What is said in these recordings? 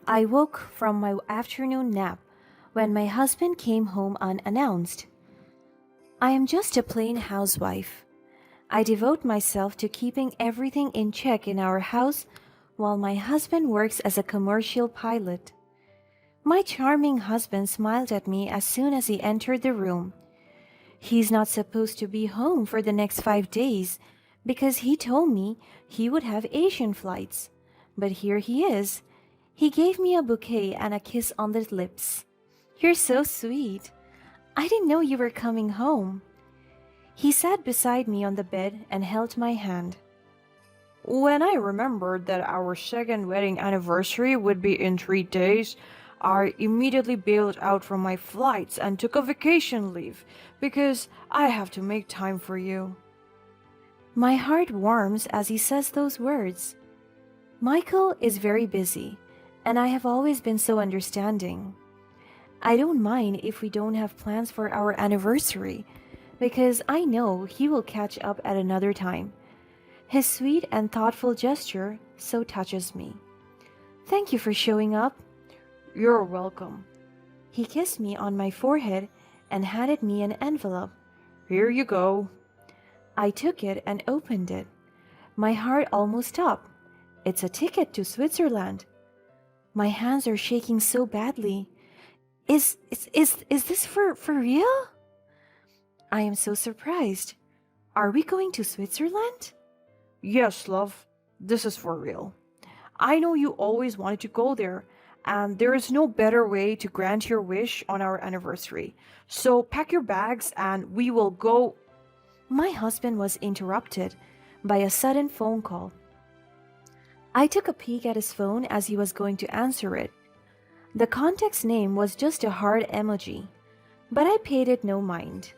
I woke from my afternoon nap when my husband came home unannounced. I am just a plain housewife. I devote myself to keeping everything in check in our house while my husband works as a commercial pilot. My charming husband smiled at me as soon as he entered the room. He's not supposed to be home for the next 5 days because he told me he would have Asian flights. But here he is. He gave me a bouquet and a kiss on the lips. You're so sweet. I didn't know you were coming home. He sat beside me on the bed and held my hand. When I remembered that our second wedding anniversary would be in 3 days, I immediately bailed out from my flights and took a vacation leave because I have to make time for you. My heart warms as he says those words. Michael is very busy, and I have always been so understanding. I don't mind if we don't have plans for our anniversary, because I know he will catch up at another time. His sweet and thoughtful gesture so touches me. Thank you for showing up. You're welcome. He kissed me on my forehead and handed me an envelope. Here you go. I took it and opened it. My heart almost stopped. It's a ticket to Switzerland. My hands are shaking so badly. Is this for real? I am so surprised. Are we going to Switzerland? Yes, love, this is for real. I know you always wanted to go there, and there is no better way to grant your wish on our anniversary. So pack your bags and we will go. My husband was interrupted by a sudden phone call. I took a peek at his phone as he was going to answer it. The contact's name was just a heart emoji, but I paid it no mind.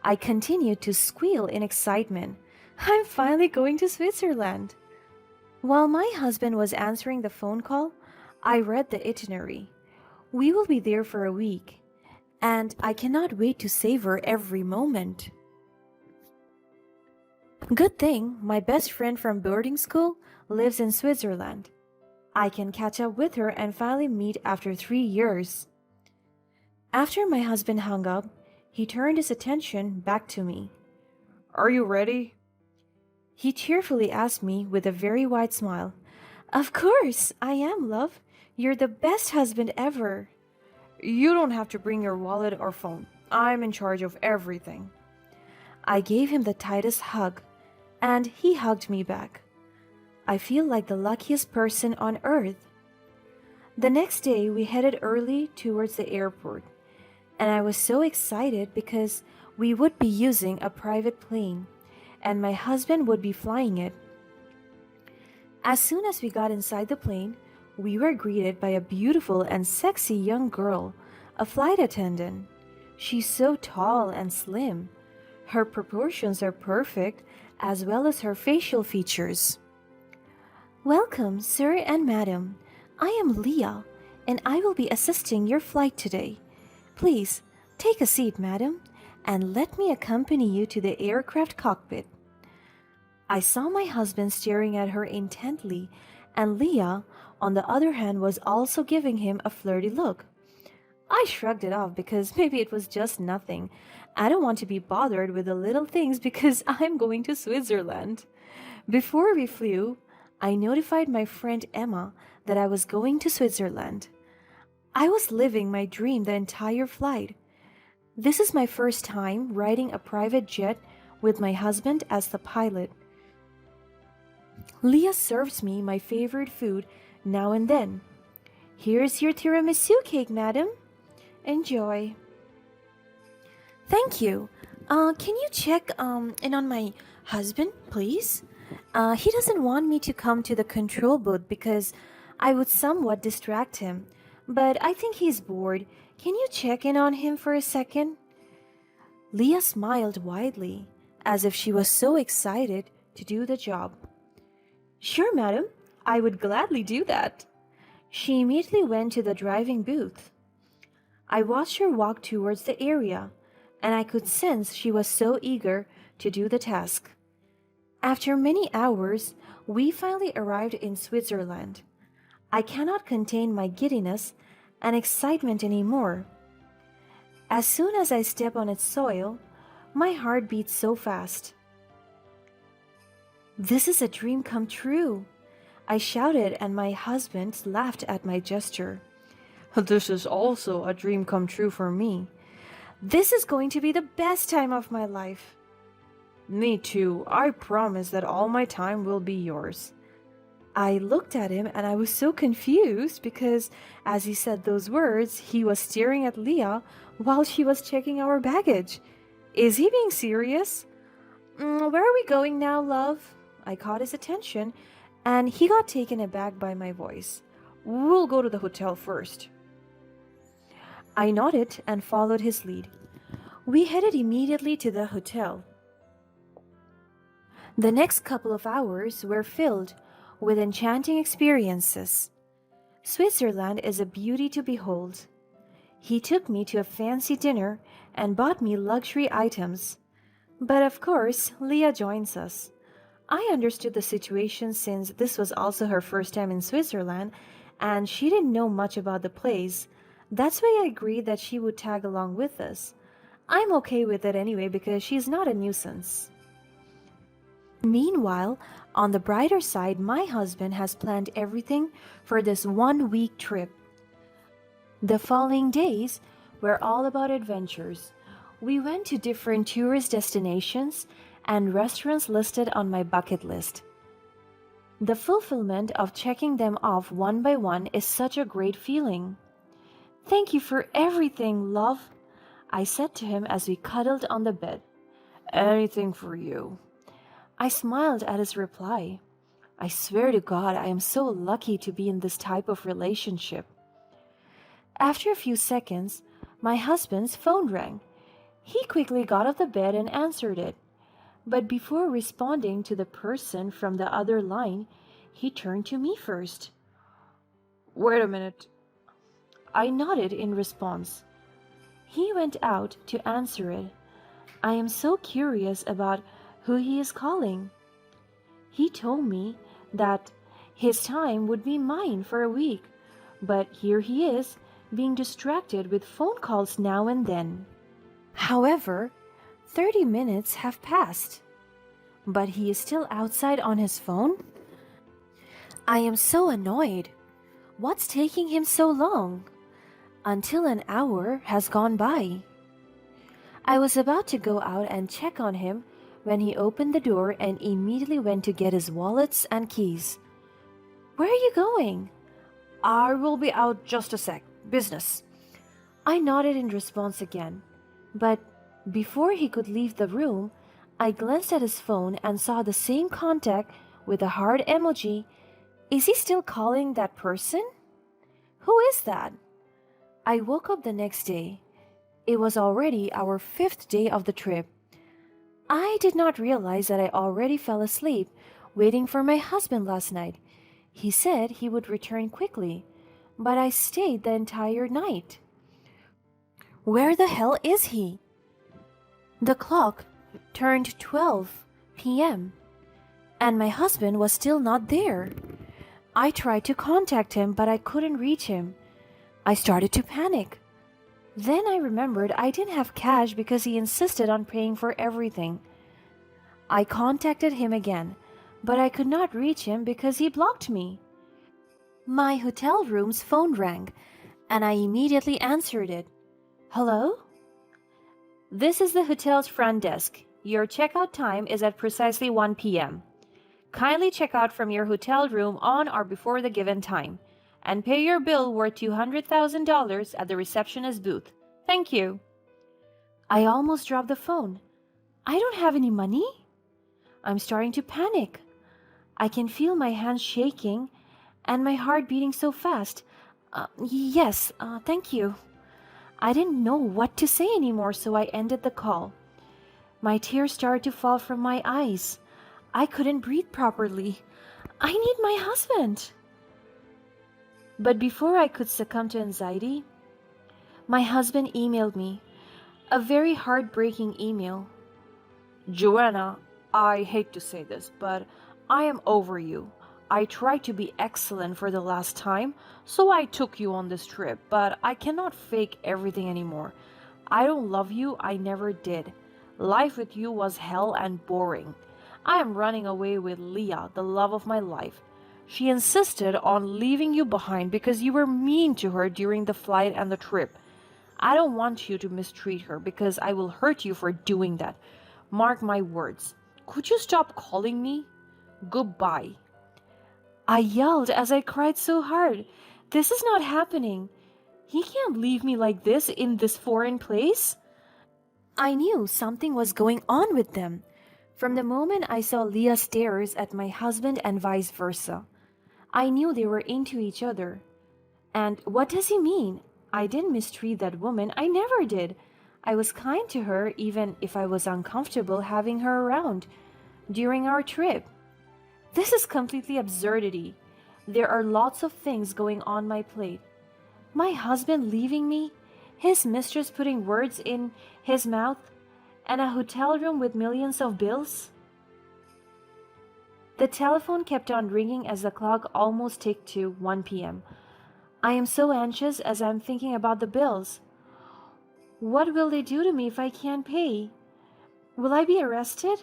I continued to squeal in excitement. I'm finally going to Switzerland. While my husband was answering the phone call, I read the itinerary. We will be there for a week, and I cannot wait to savor every moment. Good thing my best friend from boarding school lives in Switzerland. I can catch up with her and finally meet after 3 years. After my husband hung up, he turned his attention back to me. Are you ready? He cheerfully asked me with a very wide smile. Of course, I am, love. You're the best husband ever. You don't have to bring your wallet or phone. I'm in charge of everything. I gave him the tightest hug, and he hugged me back. I feel like the luckiest person on earth. The next day, we headed early towards the airport, and I was so excited because we would be using a private plane, and my husband would be flying it. As soon as we got inside the plane, we were greeted by a beautiful and sexy young girl, a flight attendant. She's so tall and slim. Her proportions are perfect, as well as her facial features. Welcome, sir and madam. I am Leah, and I will be assisting your flight today. Please, take a seat, madam, and let me accompany you to the aircraft cockpit. I saw my husband staring at her intently, and Leah, on the other hand, was also giving him a flirty look. I shrugged it off because maybe it was just nothing. I don't want to be bothered with the little things because I'm going to Switzerland. Before we flew, I notified my friend Emma that I was going to Switzerland. I was living my dream the entire flight. This is my first time riding a private jet with my husband as the pilot. Leah serves me my favorite food now and then. Here's your tiramisu cake, madam. Enjoy. Thank you. Can you check in on my husband, please? He doesn't want me to come to the control booth because I would somewhat distract him, but I think he's bored. Can you check in on him for a second? Leah smiled widely, as if she was so excited to do the job. Sure, madam. I would gladly do that. She immediately went to the driving booth. I watched her walk towards the area, and I could sense she was so eager to do the task. After many hours, we finally arrived in Switzerland. I cannot contain my giddiness and excitement anymore. As soon as I step on its soil, my heart beats so fast. This is a dream come true, I shouted, and my husband laughed at my gesture. This is also a dream come true for me. This is going to be the best time of my life. Me too. I promise that all my time will be yours. I looked at him and I was so confused because as he said those words, he was staring at Leah while she was checking our baggage. Is he being serious? Where are we going now, love? I caught his attention and he got taken aback by my voice. We'll go to the hotel first. I nodded and followed his lead. We headed immediately to the hotel. The next couple of hours were filled with enchanting experiences. Switzerland is a beauty to behold. He took me to a fancy dinner and bought me luxury items. But of course, Leah joins us. I understood the situation since this was also her first time in Switzerland and she didn't know much about the place. That's why I agreed that she would tag along with us. I'm okay with it anyway because she's not a nuisance. Meanwhile, on the brighter side, my husband has planned everything for this 1 week trip. The following days were all about adventures. We went to different tourist destinations and restaurants listed on my bucket list. The fulfillment of checking them off one by one is such a great feeling. Thank you for everything, love, I said to him as we cuddled on the bed. Anything for you. I smiled at his reply. I swear to God, I am so lucky to be in this type of relationship. After a few seconds, my husband's phone rang. He quickly got off the bed and answered it. But before responding to the person from the other line, he turned to me first. Wait a minute. I nodded in response. He went out to answer it. I am so curious about who he is calling. He told me that his time would be mine for a week, but here he is, being distracted with phone calls now and then. However, 30 minutes have passed, but he is still outside on his phone? I am so annoyed. What's taking him so long? Until an hour has gone by. I was about to go out and check on him when he opened the door and immediately went to get his wallets and keys. Where are you going? I will be out just a sec. Business. I nodded in response again, but before he could leave the room, I glanced at his phone and saw the same contact with a heart emoji. Is he still calling that person? Who is that? I woke up the next day. It was already our 5th day of the trip. I did not realize that I already fell asleep waiting for my husband last night. He said he would return quickly, but I stayed the entire night. Where the hell is he? The clock turned 12 p.m. and my husband was still not there. I tried to contact him, but I couldn't reach him. I started to panic. Then I remembered I didn't have cash because he insisted on paying for everything. I contacted him again, but I could not reach him because he blocked me. My hotel room's phone rang, and I immediately answered it. Hello? This is the hotel's front desk. Your checkout time is at precisely 1 p.m. Kindly check out from your hotel room on or before the given time, and pay your bill worth $200,000 at the receptionist booth. Thank you. I almost dropped the phone. I don't have any money. I'm starting to panic. I can feel my hands shaking and my heart beating so fast. Yes, thank you. I didn't know what to say anymore, so I ended the call. My tears started to fall from my eyes. I couldn't breathe properly. I need my husband. But before I could succumb to anxiety, my husband emailed me. A very heartbreaking email. Joanna, I hate to say this, but I am over you. I tried to be excellent for the last time, so I took you on this trip, but I cannot fake everything anymore. I don't love you, I never did. Life with you was hell and boring. I am running away with Leah, the love of my life. She insisted on leaving you behind because you were mean to her during the flight and the trip. I don't want you to mistreat her because I will hurt you for doing that. Mark my words. Could you stop calling me? Goodbye. I yelled as I cried so hard. This is not happening. He can't leave me like this in this foreign place. I knew something was going on with them from the moment I saw Leah stares at my husband and vice versa. I knew they were into each other. And what does he mean? I didn't mistreat that woman. I never did. I was kind to her even if I was uncomfortable having her around during our trip. This is completely absurdity. There are lots of things going on my plate. My husband leaving me, his mistress putting words in his mouth, and a hotel room with millions of bills. The telephone kept on ringing as the clock almost ticked to 1 p.m. I am so anxious as I'm thinking about the bills. What will they do to me if I can't pay? Will I be arrested?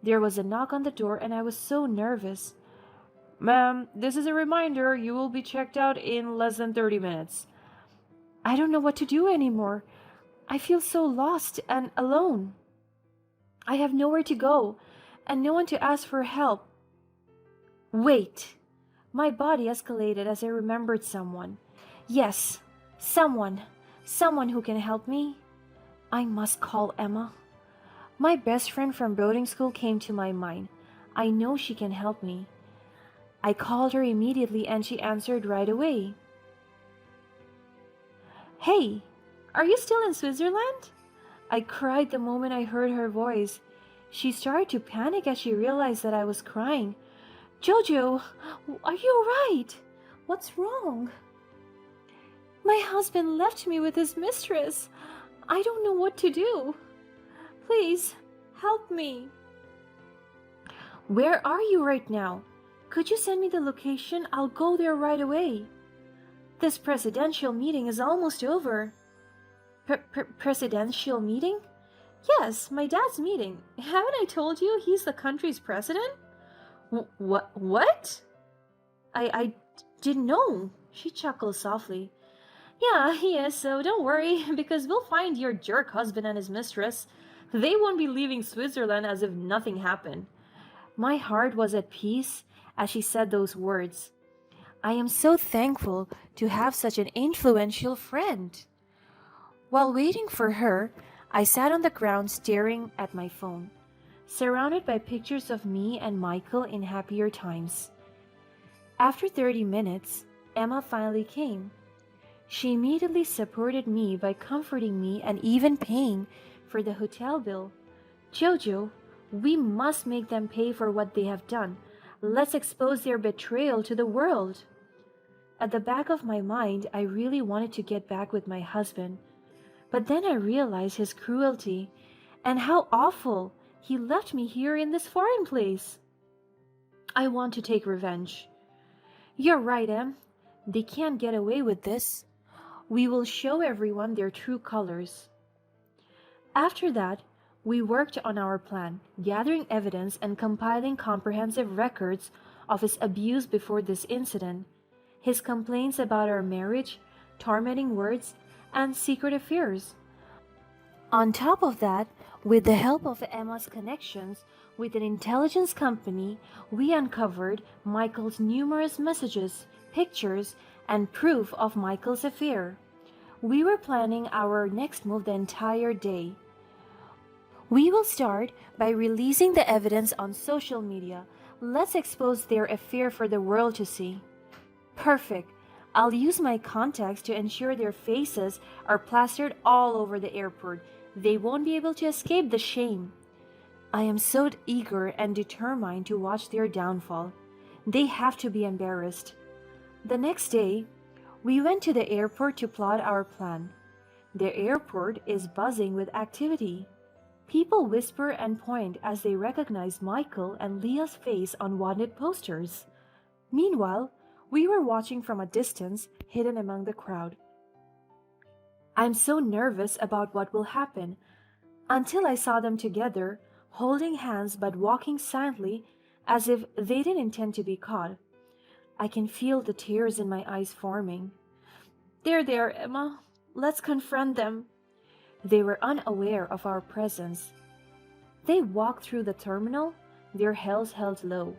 There was a knock on the door and I was so nervous. Ma'am, this is a reminder you will be checked out in less than 30 minutes. I don't know what to do anymore. I feel so lost and alone. I have nowhere to go and no one to ask for help. Wait! My body escalated as I remembered someone. Yes, someone. Someone who can help me. I must call Emma. My best friend from boarding school came to my mind. I know she can help me. I called her immediately and she answered right away. Hey, are you still in Switzerland? I cried the moment I heard her voice. She started to panic as she realized that I was crying. Jojo, are you alright? What's wrong? My husband left me with his mistress. I don't know what to do. Please, help me. Where are you right now? Could you send me the location? I'll go there right away. This presidential meeting is almost over. Presidential meeting? Yes, my dad's meeting. Haven't I told you he's the country's president? What? I didn't know. She chuckled softly. Yeah, he is, so don't worry, because we'll find your jerk husband and his mistress. They won't be leaving Switzerland as if nothing happened. My heart was at peace as she said those words. I am so thankful to have such an influential friend. While waiting for her, I sat on the ground staring at my phone, surrounded by pictures of me and Michael in happier times. After 30 minutes, Emma finally came. She immediately supported me by comforting me and even paying for the hotel bill. Jojo, we must make them pay for what they have done. Let's expose their betrayal to the world. At the back of my mind, I really wanted to get back with my husband. But then I realized his cruelty and how awful he left me here in this foreign place. I want to take revenge. You're right, Em. They can't get away with this. We will show everyone their true colors. After that, we worked on our plan, gathering evidence and compiling comprehensive records of his abuse before this incident, his complaints about our marriage, tormenting words, and secret affairs. On top of that, with the help of Emma's connections with an intelligence company, we uncovered Michael's numerous messages, pictures, and proof of Michael's affair. We were planning our next move the entire day. We will start by releasing the evidence on social media. Let's expose their affair for the world to see. Perfect. I'll use my contacts to ensure their faces are plastered all over the airport. They won't be able to escape the shame. I am so eager and determined to watch their downfall. They have to be embarrassed. The next day, we went to the airport to plot our plan. The airport is buzzing with activity. People whisper and point as they recognize Michael and Leah's face on wanted posters. Meanwhile, we were watching from a distance, hidden among the crowd. I'm so nervous about what will happen until I saw them together, holding hands but walking silently as if they didn't intend to be caught. I can feel the tears in my eyes forming. There, Emma. Let's confront them. They were unaware of our presence. They walked through the terminal, their heads held low.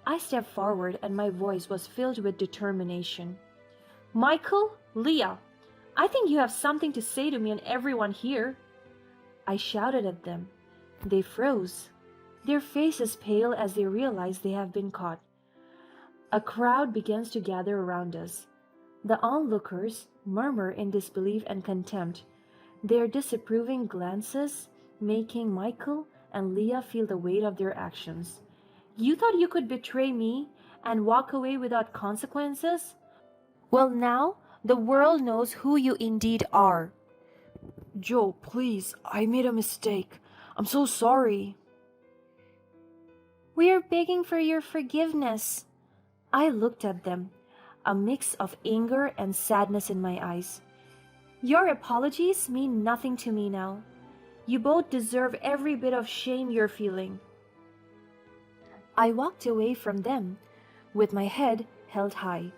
I stepped forward and my voice was filled with determination. Michael, Leah, I think you have something to say to me and everyone here. I shouted at them. They froze, their faces pale as they realized they have been caught. A crowd begins to gather around us. The onlookers murmur in disbelief and contempt, their disapproving glances making Michael and Leah feel the weight of their actions. You thought you could betray me and walk away without consequences? Well, now the world knows who you indeed are. Joe, please, I made a mistake. I'm so sorry. We are begging for your forgiveness. I looked at them, a mix of anger and sadness in my eyes. Your apologies mean nothing to me now. You both deserve every bit of shame you're feeling. I walked away from them, with my head held high.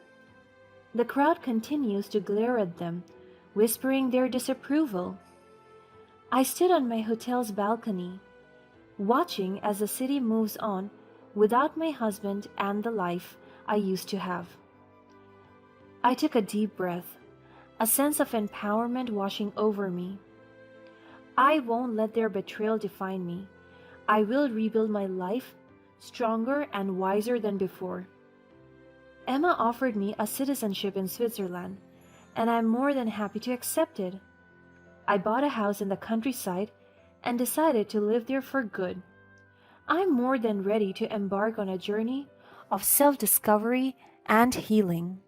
The crowd continues to glare at them, whispering their disapproval. I stood on my hotel's balcony, watching as the city moves on without my husband and the life I used to have. I took a deep breath, a sense of empowerment washing over me. I won't let their betrayal define me. I will rebuild my life, stronger and wiser than before. Emma offered me a citizenship in Switzerland, and I'm more than happy to accept it. I bought a house in the countryside and decided to live there for good. I'm more than ready to embark on a journey of self-discovery and healing.